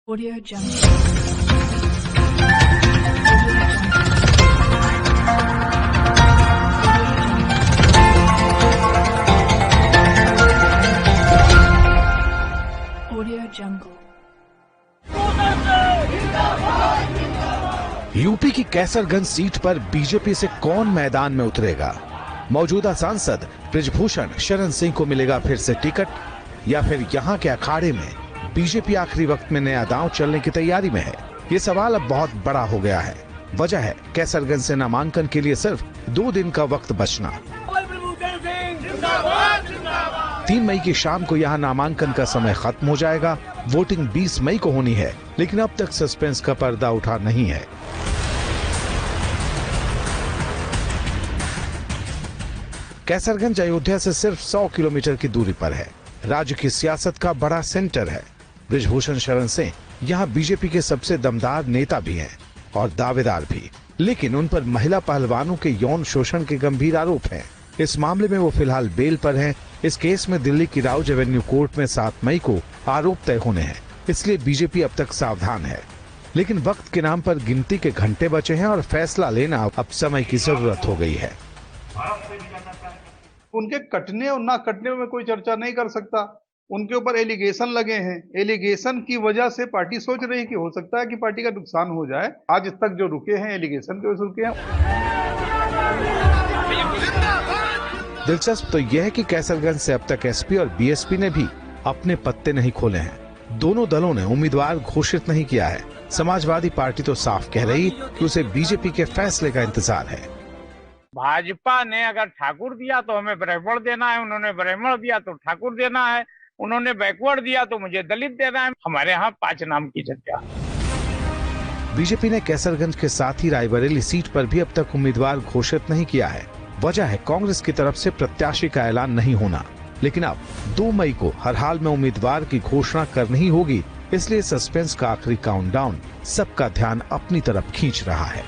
Audio Jungle. Audio Jungle. UP की Kaiserganj seat पर BJP से कौन मैदान में उतरेगा? मौजूदा सांसद बृजभूषण शरण सिंह को मिलेगा फिर से टिकट या फिर यहां के अखाड़े में बीजेपी आखिरी वक्त में नया दांव चलने की तैयारी में है? ये सवाल अब बहुत बड़ा हो गया है। वजह है कैसरगंज से नामांकन के लिए सिर्फ 2 दिन का वक्त बचना। 3 मई की शाम को यहां नामांकन का समय खत्म हो जाएगा। वोटिंग 20 मई को होनी है, लेकिन अब तक सस्पेंस का पर्दा उठा नहीं है। कैसरगंज अयोध्या से सिर्फ 100 किलोमीटर की दूरी पर है। राज्य की सियासत का बड़ा सेंटर है। बृजभूषण शरण सिंह यहाँ बीजेपी के सबसे दमदार नेता भी हैं और दावेदार भी, लेकिन उन पर महिला पहलवानों के यौन शोषण के गंभीर आरोप हैं। इस मामले में वो फिलहाल बेल पर हैं। इस केस में दिल्ली की राउज एवेन्यू कोर्ट में 7 मई को आरोप तय होने हैं, इसलिए बीजेपी अब तक सावधान है। लेकिन वक्त के नाम पर गिनती के घंटे बचे हैं और फैसला लेना अब समय की जरूरत हो गई है। उनके कटने और ना कटने में कोई चर्चा नहीं कर सकता। उनके ऊपर एलिगेशन लगे हैं। एलिगेशन की वजह से पार्टी सोच रही है कि हो सकता है कि पार्टी का नुकसान हो जाए। आज तक जो रुके हैं एलिगेशन के वजह से रुके हैं। दिलचस्प तो यह है कि कैसरगंज से अब तक एसपी और बीएसपी ने भी अपने पत्ते नहीं खोले हैं। दोनों दलों ने उम्मीदवार घोषित नहीं किया है। समाजवादी पार्टी तो साफ कह रही कि उसे बीजेपी के फैसले का इंतजार है। भाजपा ने अगर ठाकुर दिया तो हमें ब्राह्मण देना है, उन्होंने ब्राह्मण दिया तो ठाकुर देना है, उन्होंने बैकवर्ड दिया तो मुझे दलित देना है। हमारे यहाँ 5 नाम की चर्चा। बीजेपी ने कैसरगंज के साथ ही रायबरेली सीट पर भी अब तक उम्मीदवार घोषित नहीं किया है। वजह है कांग्रेस की तरफ से प्रत्याशी का ऐलान नहीं होना। लेकिन अब 2 मई को हर हाल में उम्मीदवार की घोषणा करनी ही होगी, इसलिए सस्पेंस का आखिरी काउंटडाउन सबका ध्यान अपनी तरफ खींच रहा है।